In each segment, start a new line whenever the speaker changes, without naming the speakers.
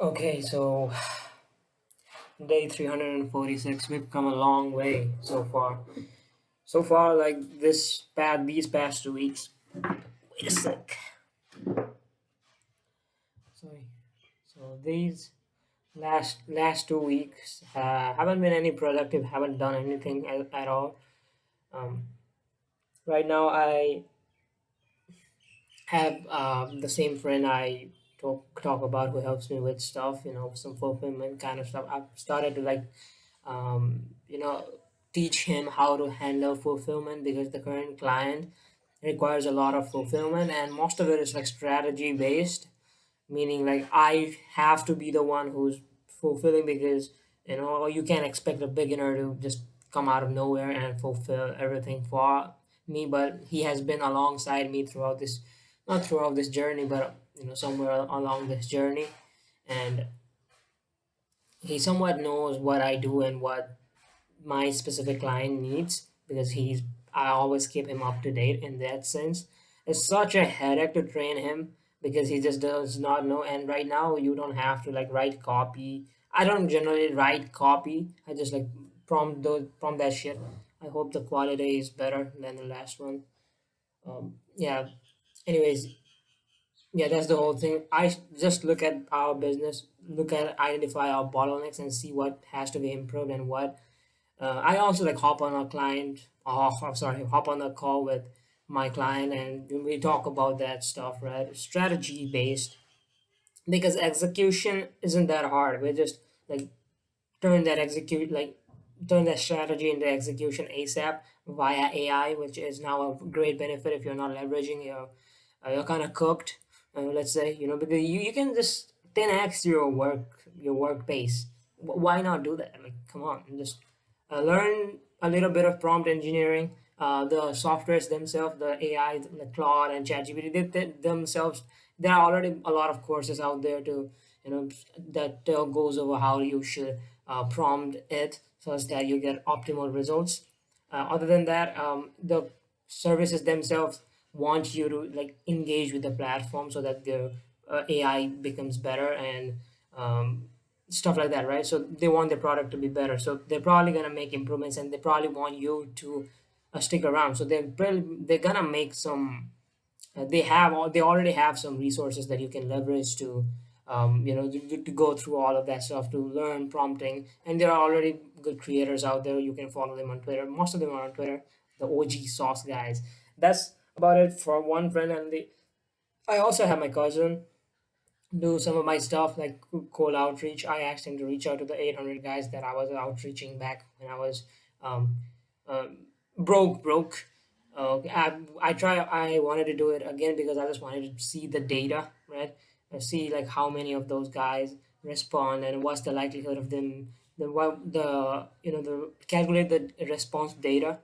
Okay, so day 346, we've come a long way so far. So far, like these past 2 weeks. Wait a sec. Sorry. So these last 2 weeks haven't been any productive. Haven't done anything at all. Um, right now, I have the same friend I talk about who helps me with stuff. Some fulfillment kind of stuff. I've started to teach him how to handle fulfillment because the current client requires a lot of fulfillment and most of it is like strategy based, meaning like I have to be the one who's fulfilling because you can't expect a beginner to just come out of nowhere and fulfill everything for me, but he has been alongside me throughout this, not throughout this journey, but somewhere along this journey, and he somewhat knows what I do and what my specific client needs because I always keep him up to date in that sense. It's such a headache to train him because he just does not know. And right now you don't have to like write copy. I don't generally write copy. I just like prompt that shit. I hope the quality is better than the last one. Yeah. Anyways, yeah, that's the whole thing. Just look at our business, look at identify our bottlenecks and see what has to be improved and what I also like hop on a client. Oh, I'm sorry, hop on a call with my client, and we talk about that stuff, right? Strategy based, because execution isn't that hard. We just like turn that execute like turn that strategy into execution ASAP via AI, which is now a great benefit if you're not leveraging you're kind of cooked. Let's say because you can just 10x your work pace. Why not do that? Like, come on, just learn a little bit of prompt engineering. The softwares themselves, the AI, the Claude and ChatGPT, themselves, there are already a lot of courses out there to that goes over how you should prompt it so as that you get optimal results. Other than that, the services themselves want you to like engage with the platform so that the AI becomes better and stuff like that, right? So they want their product to be better. So they're probably gonna make improvements, and they probably want you to stick around. So they're gonna make some. They already have some resources that you can leverage to to go through all of that stuff to learn prompting, and there are already good creators out there. You can follow them on Twitter. Most of them are on Twitter, the OG sauce guys. That's about it for one friend. And I also have my cousin do some of my stuff like cold outreach. I asked him to reach out to the 800 guys that I was outreaching back when I was um, um, broke. I wanted to do it again because I just wanted to see the data, right? See like how many of those guys respond and what's the likelihood of them. The calculate the response data,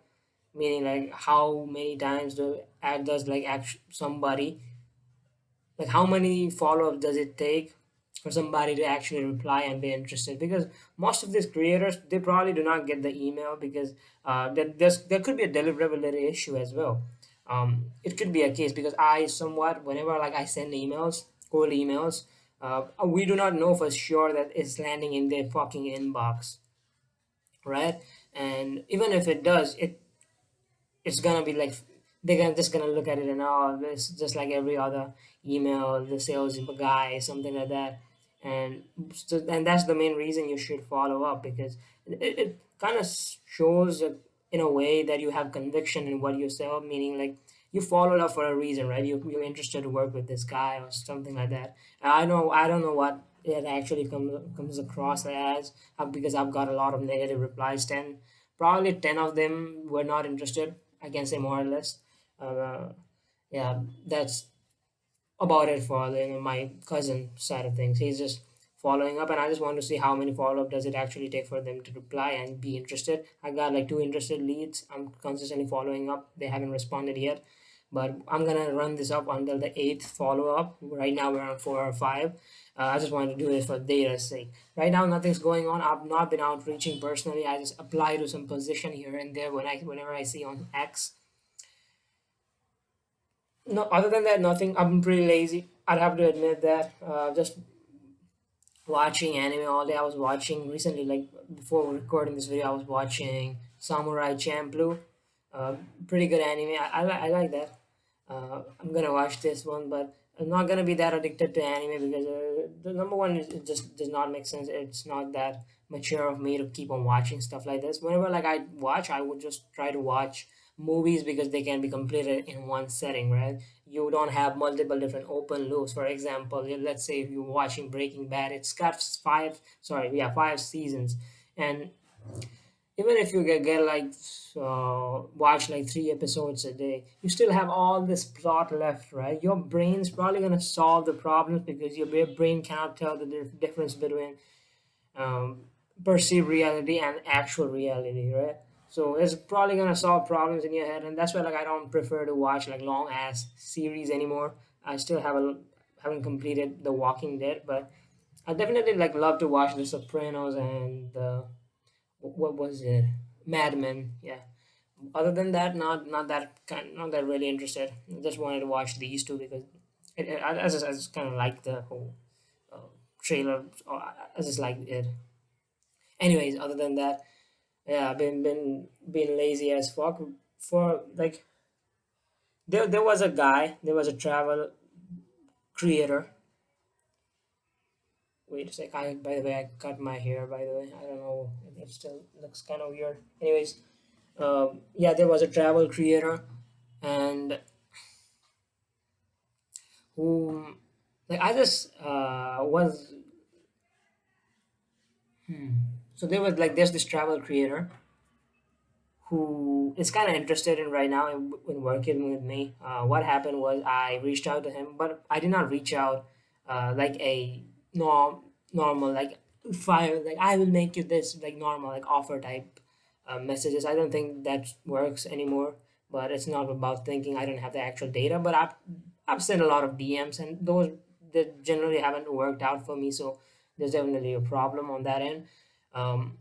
meaning like how many times the ad does like somebody, like how many follow-ups does it take for somebody to actually reply and be interested, because most of these creators, they probably do not get the email because there could be a deliverability issue as well. It could be a case because I somewhat, whenever like I send emails, cold emails, we do not know for sure that it's landing in their fucking inbox, right? And even if it does, it's gonna be like just gonna look at it and, oh, it's just like every other email, the sales guy, something like that. And that's the main reason you should follow up, because it kind of shows in a way that you have conviction in what you sell, meaning like you followed up for a reason, right? You're interested to work with this guy or something like that. I don't know what it actually comes across as, because I've got a lot of negative replies. Probably 10 of them were not interested, I can say, more or less. Uh, yeah, that's about it for my cousin side of things. He's just following up, and I just want to see how many follow up does it actually take for them to reply and be interested. I got like two interested leads. I'm consistently following up. They haven't responded yet, but I'm gonna run this up until the eighth follow up. Right now we're on 4 or 5. I just wanted to do it for data's sake. Right now nothing's going on. I've not been outreaching personally. I just apply to some position here and there whenever I see on X. No, other than that, nothing. I'm pretty lazy. I'd have to admit that. Just watching anime all day. I was watching recently, like before recording this video, I was watching Samurai Champloo. Uh, Pretty good anime. I like that. I'm gonna watch this one, but I'm not gonna be that addicted to anime because the number one is it just does not make sense. It's not that mature of me to keep on watching stuff like this. Whenever like I watch, I would just try to watch movies because they can be completed in one setting, right? You don't have multiple different open loops. For example, let's say if you're watching Breaking Bad, it's got five seasons, and even if you get like watch like 3 episodes a day, you still have all this plot left, right? Your brain's probably gonna solve the problems because your brain cannot tell the difference between um, perceived reality and actual reality, right? So it's probably gonna solve problems in your head, and that's why like I don't prefer to watch like long ass series anymore. I still haven't completed The Walking Dead, but I definitely like love to watch The Sopranos and what was it, Mad Men. Yeah. Other than that, not that really interested. I just wanted to watch these two because I just kind of like the whole uh, trailer. I just like it. Anyways, other than that, yeah, I've been lazy as fuck for like there was a guy, there was a travel creator. Wait a sec, I by the way I cut my hair by the way. I don't know if it still looks kind of weird. Anyways, yeah, there was a travel creator and who like I just was so there was like there's this travel creator who is kind of interested in right now in working with me. What happened was I reached out to him, but I did not reach out like a normal like fire like I will make you this like normal like offer type messages. I don't think that works anymore. But it's not about thinking. I don't have the actual data, but I've sent a lot of DMs, and those that generally haven't worked out for me. So there's definitely a problem on that end. Um,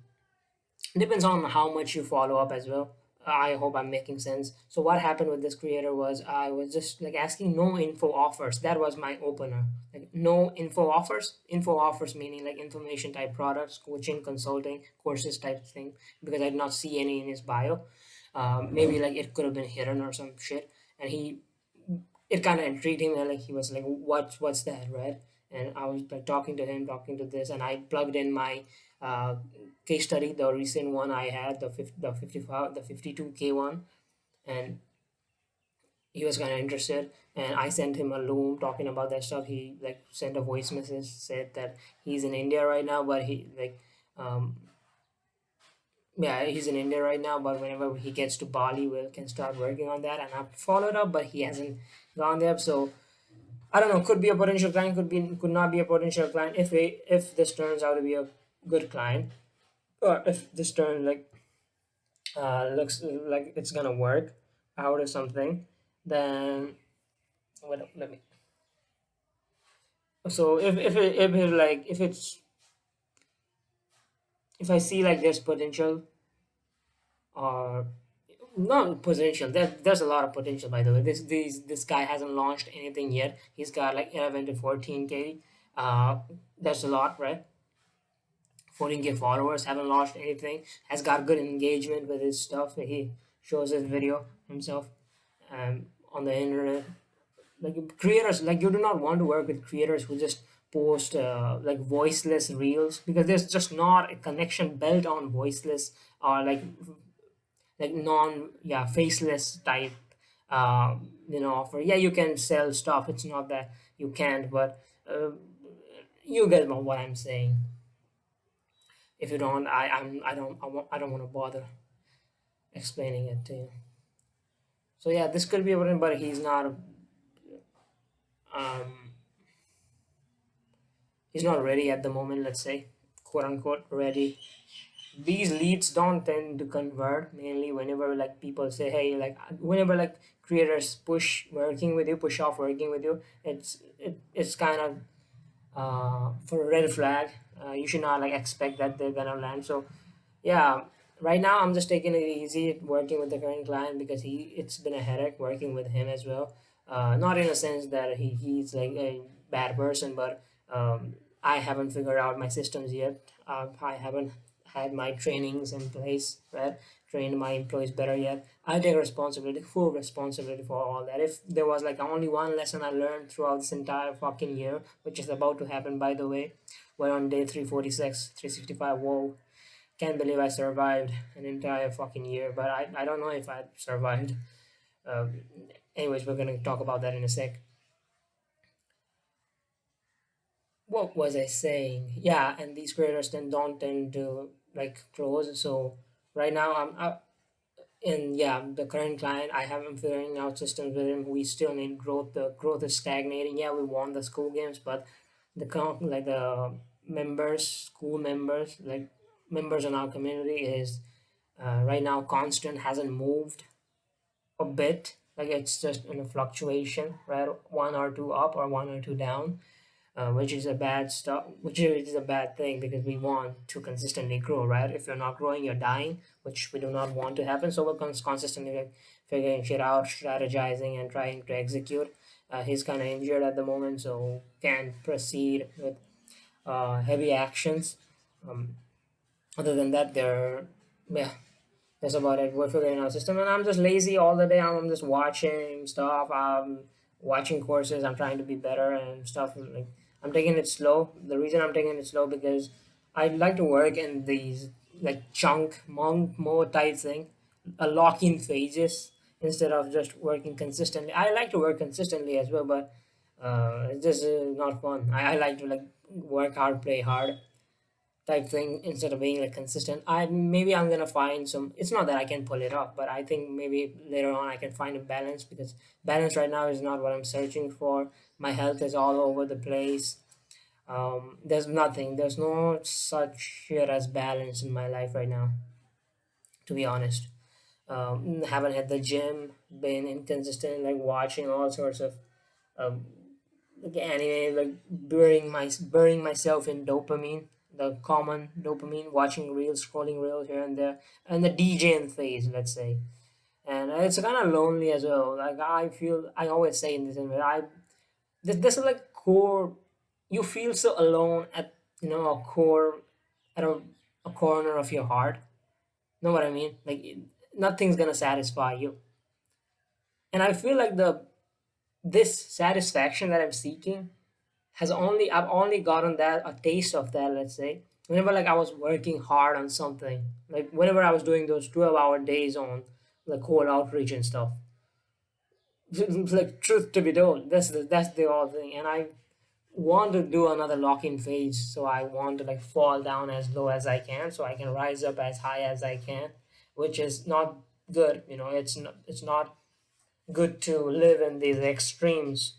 Depends on how much you follow up as well. I hope I'm making sense. So what happened with this creator was I was just like asking no info offers. That was my opener. Like no info offers. Info offers meaning like information type products, coaching, consulting, courses type thing. Because I did not see any in his bio. Maybe like it could have been hidden or some shit. And he it kind of intrigued him and like he was like what's that, right? And I was like talking to him, talking to this, and I plugged in my uh, case study, the recent one I had, the 55 the 52K one. And he was kind of interested, and I sent him a loom talking about that stuff. He like sent a voice message, said that he's in India right now, but he like um yeah, he's in India right now, but whenever he gets to Bali, we can start working on that. And I followed up, but he hasn't gone there. So I don't know. Could be a potential client. Could not be a potential client. If this turns out to be a good client, or if this turn like looks like it's gonna work out or something, then let me. So if I see like there's potential or not potential. There's a lot of potential by the way. This guy hasn't launched anything yet. He's got like 11 to 14K. That's a lot, right? 14K followers, haven't launched anything, has got good engagement with his stuff. He shows his video himself on the internet. Like creators, like you do not want to work with creators who just post like voiceless reels because there's just not a connection built on voiceless or like non yeah faceless type offer. Yeah, you can sell stuff. It's not that you can't, but you get what I'm saying. If you don't, I don't want to bother explaining it to you. So yeah, this could be a problem, but um he's not ready at the moment. Let's say, quote unquote, ready. These leads don't tend to convert mainly whenever like people say, hey, like whenever like creators push off working with you. It's kind of for a red flag. You should not like expect that they're gonna land. So yeah, right now I'm just taking it easy working with the current client because it's been a headache working with him as well. Not in a sense that he's like a bad person, but I haven't figured out my systems yet. I haven't had my trainings in place, right? Trained my employees better yet. I take responsibility, full responsibility for all that. If there was like only one lesson I learned throughout this entire fucking year, which is about to happen by the way, we're on day 346, 365. Whoa, can't believe I survived an entire fucking year, but I don't know if I survived. Um, Anyways, we're gonna talk about that in a sec. What was I saying? Yeah, and these creators then don't tend to like close. So right now in yeah the current client I have, I'm figuring out systems with him. We still need growth. The growth is stagnating. Yeah, we won the school games, but like the members, school members, like members in our community is right now constant, hasn't moved a bit. Like it's just in a fluctuation, right? One or two up or one or two down, which is a bad stuff, which is a bad thing because we want to consistently grow, right? If you're not growing, you're dying, which we do not want to happen. So we're consistently like figuring shit out, strategizing, and trying to execute. He's kind of injured at the moment, so can't proceed with heavy actions. Um, Other than that, yeah, that's about it. We're figuring out system, and I'm just lazy all the day. I'm just watching stuff. I'm watching courses. I'm trying to be better and stuff. Like I'm taking it slow. The reason I'm taking it slow because I like to work in these like chunk monk mode type thing, a lock-in phases instead of just working consistently. I like to work consistently as well, but it's just not fun. I like to like work hard, play hard type thing instead of being like consistent. I'm gonna find some. It's not that I can pull it off, but I think maybe later on I can find a balance because balance right now is not what I'm searching for. My health is all over the place. There's nothing. There's no such shit as balance in my life right now. To be honest, haven't hit the gym. Been inconsistent, like watching all sorts of um, like anime, like burying myself in dopamine, the common dopamine, watching reels, scrolling reels here and there, and the DJing phase, let's say. And it's kind of lonely as well. Like I feel, I always say in this environment, this is like core. You feel so alone at a core, at a corner of your heart. Know what I mean? Like nothing's gonna satisfy you. And I feel like the this satisfaction that I'm seeking I've only gotten that a taste of that, let's say, whenever like I was working hard on something, like whenever I was doing those 12-hour days on like cold outreach and stuff. Like truth to be told, that's the whole thing. And I want to do another lock-in phase, so I want to like fall down as low as I can so I can rise up as high as I can, which is not good. It's not good to live in these extremes.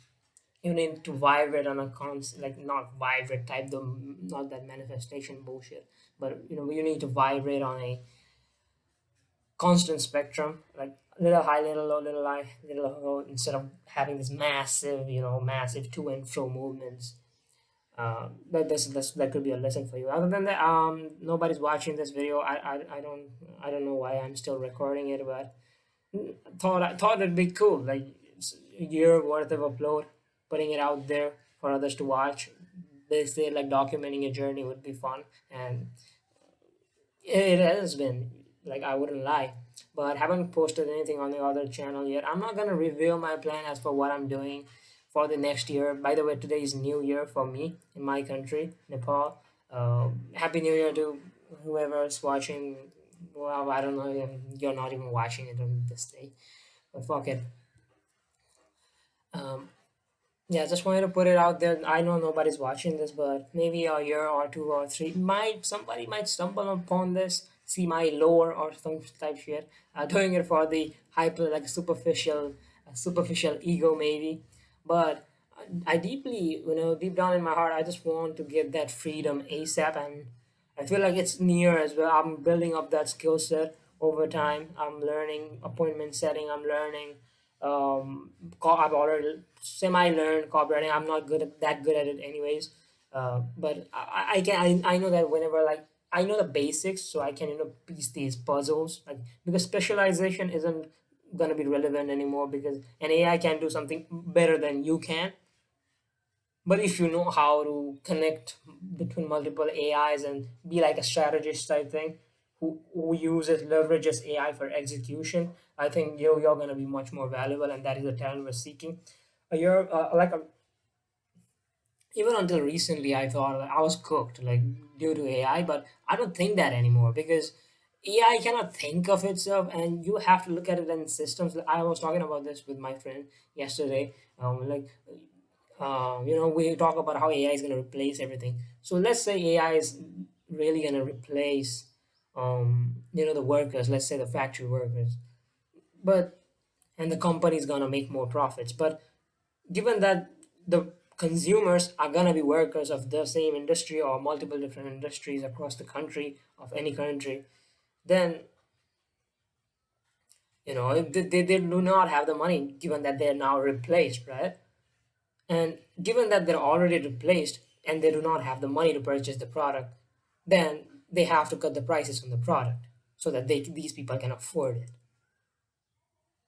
You need to vibrate on a constant, like not vibrate type, the not that manifestation bullshit, but you need to vibrate on a constant spectrum, like little high, little low, little high, little low, instead of having this massive, massive to and fro movements. That could be a lesson for you. Other than that, nobody's watching this video. I don't know why I'm still recording it, but I thought it'd be cool, like it's a year worth of upload, putting it out there for others to watch. They say like documenting your journey would be fun, and it has been. Like I wouldn't lie, but haven't posted anything on the other channel yet. I'm not gonna reveal my plan as for what I'm doing for the next year. By the way, today is New Year for me in my country, Nepal. Happy New Year to whoever's watching. Well, I don't know. You're not even watching it on this day, but fuck it. Um, yeah, just wanted to put it out there. I know nobody's watching this, but maybe a year or two or three, might somebody might stumble upon this, see my lore or some type shit. Doing it for the hyper, like superficial ego maybe, but I deeply, deep down in my heart, I just want to get that freedom ASAP, and I feel like it's near as well. I'm building up that skill set over time. I'm learning appointment setting. I'm learning. I've already semi learned copywriting. I'm not that good at it anyways. But I know that whenever like I know the basics, so I can piece these puzzles like because specialization isn't gonna be relevant anymore because an AI can do something better than you can, But if you know how to connect between multiple AIs and be like a strategist type thing, who uses leverages AI for execution, I think you're gonna be much more valuable, and that is the talent we're seeking. You're like even until recently, I thought like, I was cooked like due to AI, but I don't think that anymore because AI cannot think of itself, and you have to look at it in systems. I was talking about this with my friend yesterday. We talk about how AI is going to replace everything. So let's say AI is really going to replace, the workers. Let's say the factory workers, but and the company is going to make more profits. But given that the consumers are going to be workers of the same industry or multiple different industries across the country of any country, then they do not have the money given that they're now replaced, right? And given that they're already replaced and they do not have the money to purchase the product, then they have to cut the prices on the product so that these people can afford it.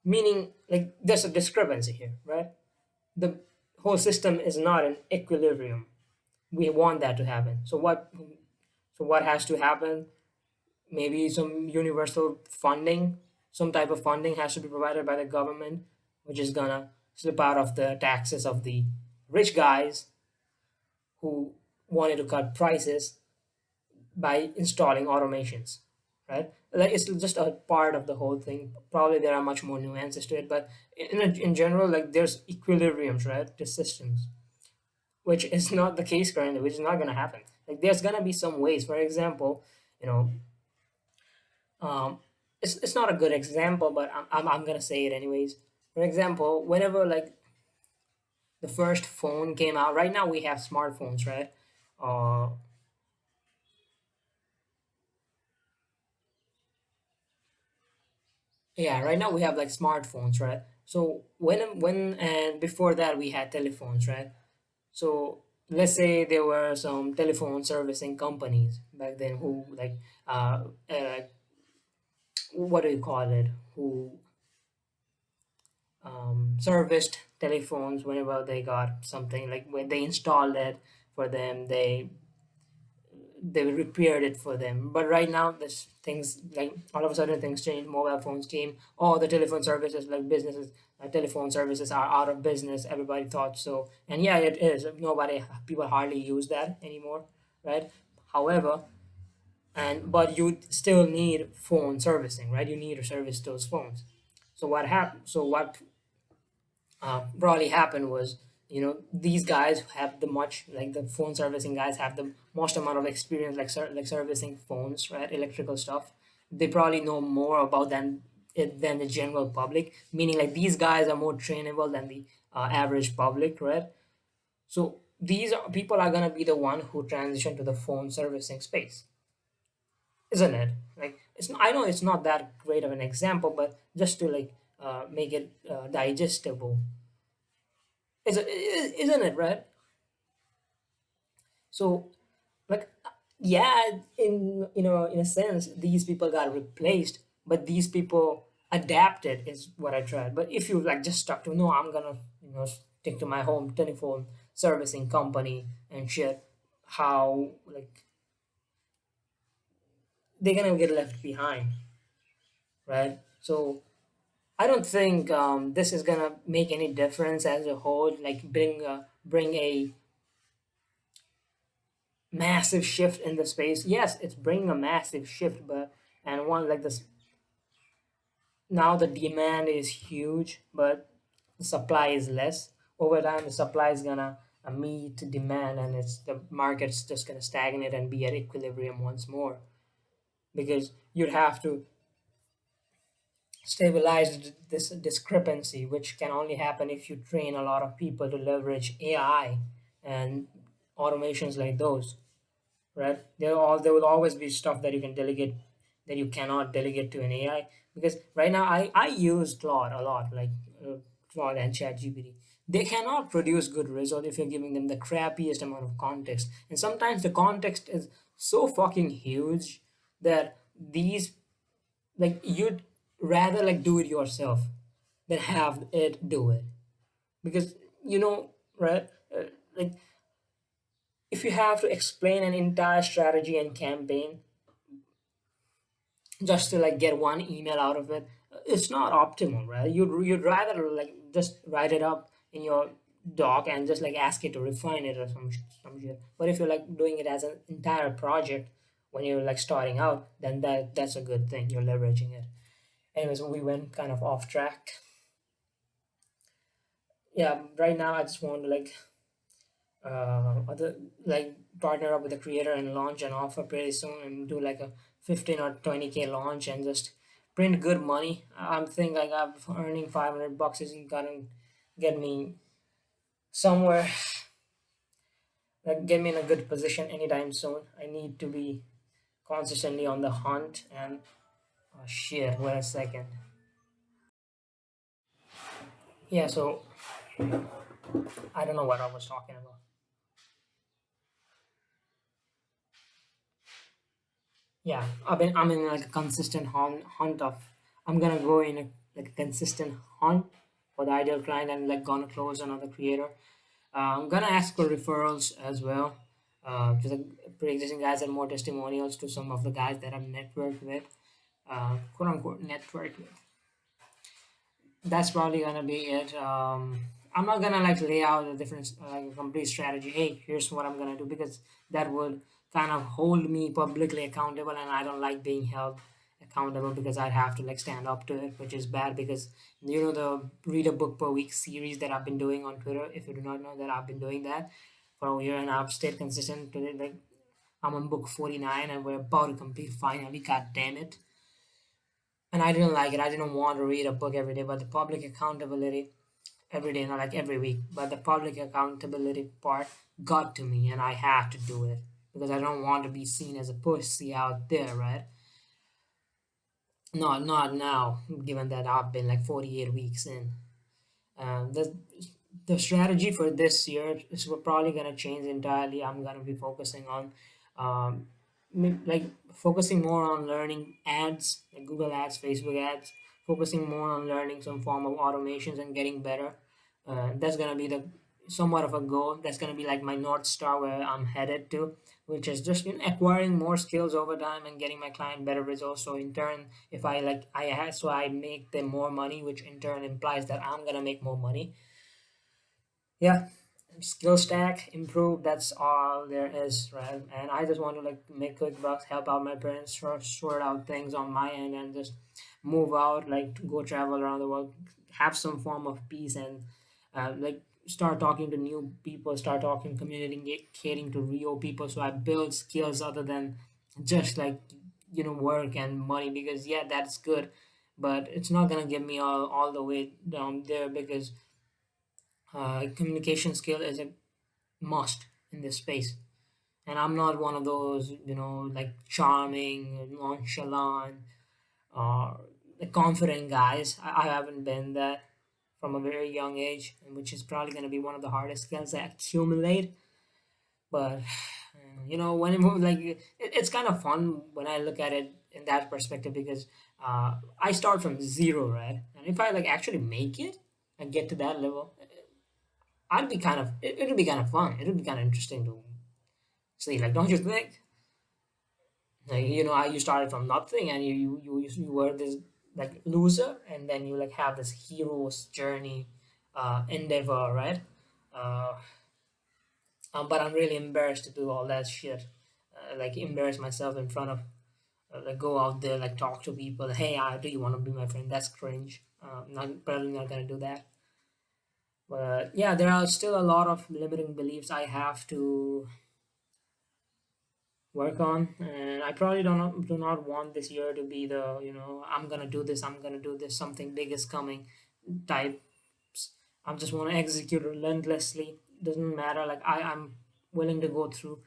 Meaning, like, there's a discrepancy here, right? The whole system is not in equilibrium. We want that to happen. So what has to happen? Maybe some universal funding, some type of funding has to be provided by the government, which is gonna slip out of the taxes of the rich guys who wanted to cut prices by installing automations, right? Like it's just a part of the whole thing. Probably there are much more nuances to it, but in general, like there's equilibriums, right, to systems, which is not the case currently, which is not gonna happen. Like there's gonna be some ways. For example, you know, um, it's not a good example, but I'm gonna say it anyways. For example, whenever like the first phone came out, right now we have smartphones, right? Uh, Yeah, right now we have like smartphones, right? So when and before that we had telephones, right? So let's say there were some telephone servicing companies back then who like what do you call it? Who serviced telephones whenever they got something like when they installed it for them, they repaired it for them. But right now, this things like all of a sudden things change. Mobile phones came. All the telephone services, like businesses, telephone services are out of business. Everybody thought so, and yeah, it is. People hardly use that anymore, right? However, but you still need phone servicing, right? You need to service those phones. So what happened? So what probably happened was these guys have the much like the phone servicing guys have the most amount of experience like like servicing phones, right, electrical stuff. They probably know more about than the general public, meaning like these guys are more trainable than the average public, right? So people are going to be the one who transition to the phone servicing space, isn't it? Like I know it's not that great of an example, but just to like make it digestible, isn't it, right? So, like, yeah, in a sense, these people got replaced, but these people adapted is what I tried. But if you like just stuck to no, I'm gonna stick to my home telephone servicing company and shit, how like they're gonna get left behind, right? So I don't think this is gonna make any difference as a whole. Like bring a massive shift in the space. Yes, it's bringing a massive shift, but and one like this now the demand is huge, but the supply is less. Over time, the supply is gonna meet demand, and it's the market's just gonna stagnate and be at equilibrium once more because you'd have to stabilize this discrepancy, which can only happen if you train a lot of people to leverage AI and automations like those, right? There will always be stuff that you can delegate that you cannot delegate to an AI because right now I use Claude a lot, like Claude and ChatGPT. They cannot produce good result if you're giving them the crappiest amount of context, and sometimes the context is so fucking huge that these like you'd rather like do it yourself than have it do it because right. Like if you have to explain an entire strategy and campaign just to like get one email out of it, it's not optimal, right? You'd rather like just write it up in your doc and just like ask it to refine it or some shit. But if you're like doing it as an entire project when you're like starting out, then that's a good thing. You're leveraging it. Anyways, we went kind of off track. Yeah, right now I just want to like other like partner up with the creator and launch an offer pretty soon and do like a 15 or 20K launch and just print good money. I'm thinking like I'm earning $500 isn't gonna get me somewhere, like get me in a good position anytime soon. I need to be consistently on the hunt and oh shit, wait a second. Yeah, so I don't know what I was talking about. Yeah, I'm in like a consistent hunt of I'm gonna go in a like a consistent hunt for the ideal client and like gonna close another creator. I'm gonna ask for referrals as well to the pre-existing guys and more testimonials to some of the guys that I'm networked with, quote unquote networked with. That's probably gonna be it. I'm not gonna like lay out a different like a complete strategy. Hey, here's what I'm gonna do because that would kind of hold me publicly accountable, and I don't like being held accountable because I'd have to like stand up to it, which is bad because you know the read a book per week series that I've been doing on Twitter. If you do not know that I've been doing that for a year and I've stayed consistent to it. Like I'm on book 49 and we're about to complete finally. God damn it! And I didn't like it. I didn't want to read a book every day, but the public accountability every day, not like every week, but the public accountability part got to me, and I had to do it because I don't want to be seen as a pussy out there, right? No, not now, given that I've been like 48 weeks in. The strategy for this year is we're probably gonna change entirely. I'm gonna be focusing on um, like focusing more on learning ads, like Google Ads, Facebook ads, focusing more on learning some form of automations and getting better. That's gonna be the somewhat of a goal. That's gonna be like my north star where I'm headed to, which is just acquiring more skills over time and getting my client better results. So in turn, if I like I have so I make them more money, which in turn implies that I'm gonna make more money. Yeah, skill stack improve, that's all there is, right? And I just want to like make quick bucks, help out my parents, sort out things on my end and just move out, like to go travel around the world, have some form of peace and like start talking to new people, start talking communicating to real people, so I build skills other than just like work and money, because yeah, that's good, but it's not gonna get me all the way down there because communication skill is a must in this space. And I'm not one of those, like charming, nonchalant, or confident guys. I haven't been that from a very young age, and which is probably going to be one of the hardest skills I accumulate. But when it's kind of fun when I look at it in that perspective because I start from zero, right? And if I like actually make it and get to that level, it'll be kind of fun. It'll be kind of interesting to see. Like, don't you think? Like, how you started from nothing and you were this like loser, and then you like have this hero's journey, endeavor, right? Uh, but I'm really embarrassed to do all that shit. Like embarrass myself in front of, like go out there, like talk to people. Hey, do you want to be my friend? That's cringe. Not probably not gonna do that. But yeah, there are still a lot of limiting beliefs I have to work on, and I probably do not want this year to be the I'm gonna do this, I'm gonna do this, something big is coming type. I just want to execute relentlessly. Doesn't matter. Like I'm willing to go through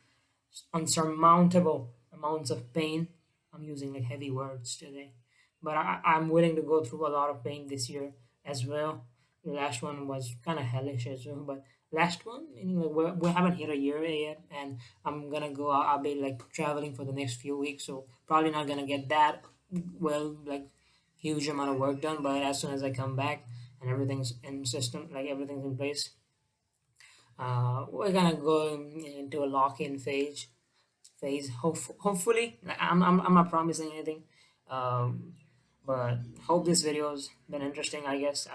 unsurmountable amounts of pain. I'm using like heavy words today, but I'm willing to go through a lot of pain this year as well. The last one was kind of hellish as well, but last one, anyway, we haven't hit a year yet, and I'm gonna go. I'll be like traveling for the next few weeks, so probably not gonna get that well, like huge amount of work done. But as soon as I come back and everything's in system, like everything's in place, We're gonna go into a lock-in phase. Hopefully, I'm not promising anything, um, but hope this video's been interesting. I guess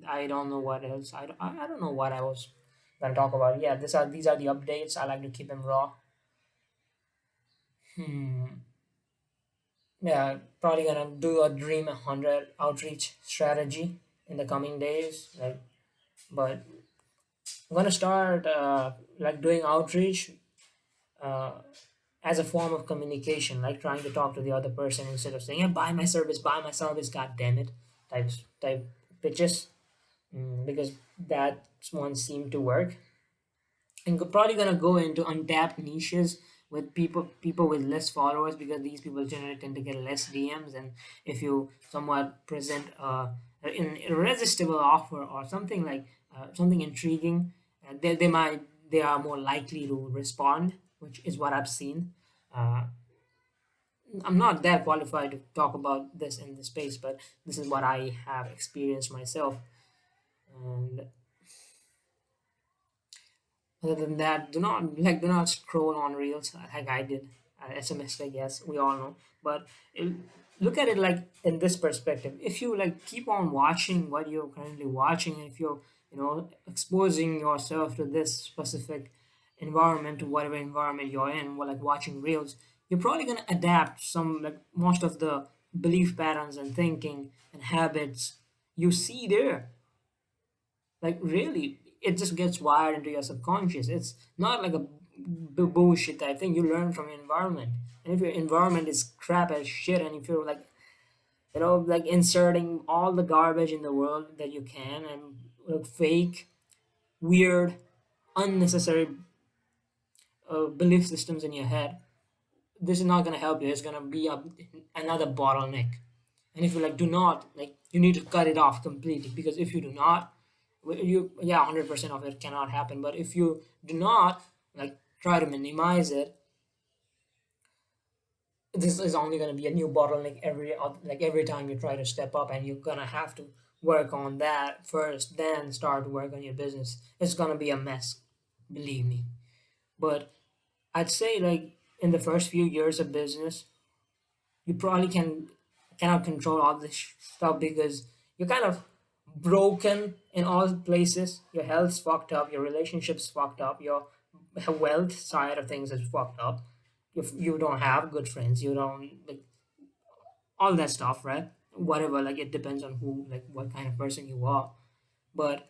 I don't know what else. I don't know what I was gonna talk about. Yeah, these are the updates. I like to keep them raw. Hmm. Yeah, probably gonna do a Dream 100 outreach strategy in the coming days. But I'm gonna start doing outreach uh, as a form of communication, like trying to talk to the other person instead of saying, "Yeah, buy my service, god damn it," type pitches, because that one seemed to work. And probably gonna go into untapped niches with people with less followers, because these people generally tend to get less DMs, and if you somewhat present an irresistible offer or something like something intriguing, they are more likely to respond, which is what I've seen. Uh, I'm not that qualified to talk about this in the space, but this is what I have experienced myself. And other than that, do not scroll on reels like I did at SMS. I guess we all know, but it, look at it like in this perspective. If you like keep on watching what you're currently watching, and if you're exposing yourself to this specific environment, to whatever environment you're in, like watching reels, you're probably gonna adapt some like most of the belief patterns and thinking and habits you see there. Like really, it just gets wired into your subconscious. It's not like a bullshit type thing. You learn from your environment, and if your environment is crap as shit, and if you're like like inserting all the garbage in the world that you can, and fake, weird, unnecessary belief systems in your head, this is not going to help you. It's going to be another bottleneck. And if you do not, you need to cut it off completely, because if you do not, you yeah, 100% of it cannot happen. But if you do not try to minimize it, this is only going to be a new bottleneck every time you try to step up, and you're going to have to work on that first, then start to work on your business. It's going to be a mess, believe me. But I'd say in the first few years of business, you probably cannot control all this stuff, because you're kind of broken in all places. Your health's fucked up, your relationships fucked up, your wealth side of things is fucked up. You don't have good friends, you don't all that stuff, right? Whatever, it depends on who, what kind of person you are. But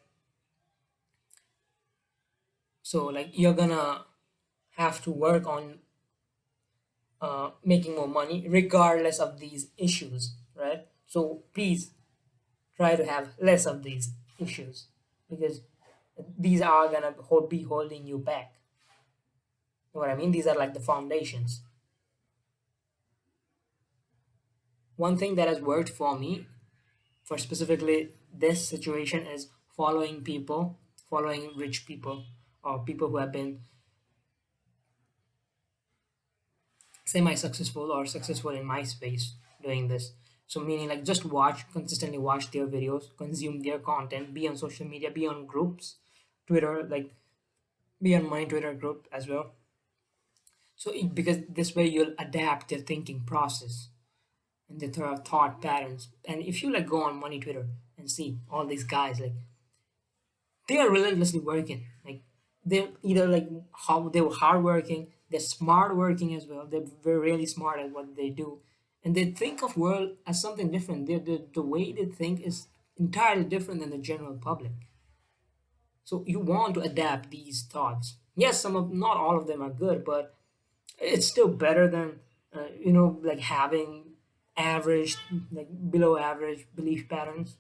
so you're gonna have to work on making more money regardless of these issues, right? So please try to have less of these issues, because these are gonna be holding you back. You know what I mean? These are like the foundations. One thing that has worked for me for specifically this situation is following rich people, or people who have been semi-successful or successful in my space doing this. So meaning just consistently watch their videos, consume their content, be on social media, be on groups, Twitter, be on my Twitter group as well. So because this way you'll adapt their thinking process and their thought patterns. And if you go on money Twitter and see all these guys, they are relentlessly working. They're either how they were hardworking, they're smart working as well. They're very really smart at what they do, and they think of world as something different. The way they think is entirely different than the general public. So you want to adapt these thoughts. Yes, not all of them are good, but it's still better than having average, below average belief patterns.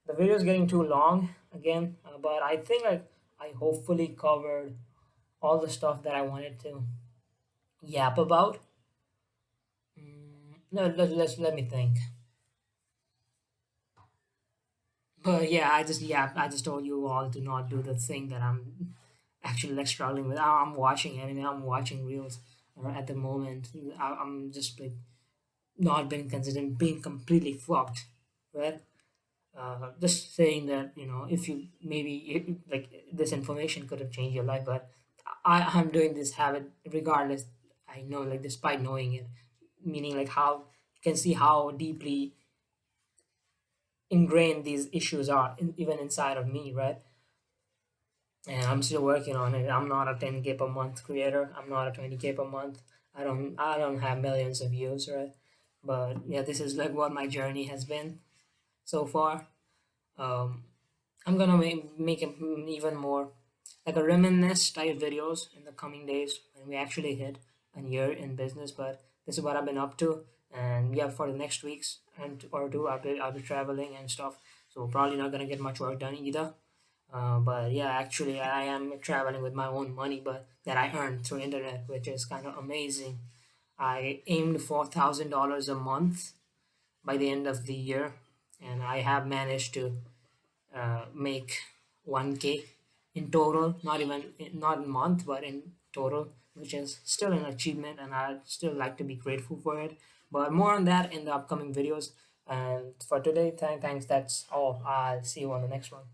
The video is getting too long again, but I think I hopefully covered all the stuff that I wanted to yap about. No, let me think. But yeah, I just told you all to not do the thing that I'm actually struggling with. I'm watching anime, I'm watching reels at the moment. I'm just not being consistent, being completely fucked, right? Just saying that, if you maybe like this information could have changed your life, but I'm doing this habit regardless. I know, like, despite knowing it, meaning like how you can see how deeply ingrained these issues are even inside of me, right? And I'm still working on it. I'm not a 10K per month creator. I'm not a 20K per month. I don't have millions of views, right? But yeah, this is like what my journey has been so far. Um, I'm gonna make it even more like a reminisce type videos in the coming days when we actually hit a year in business. But this is what I've been up to, and yeah, for the next weeks and or two, I'll be traveling and stuff. So probably not gonna get much work done either. But yeah, actually, I am traveling with my own money, but that I earned through internet, which is kind of amazing. I aimed for $1,000 a month by the end of the year, and I have managed to make 1K in total, not in month, but in total, which is still an achievement, and I still like to be grateful for it. But more on that in the upcoming videos. And for today, thanks. That's all. I'll see you on the next one.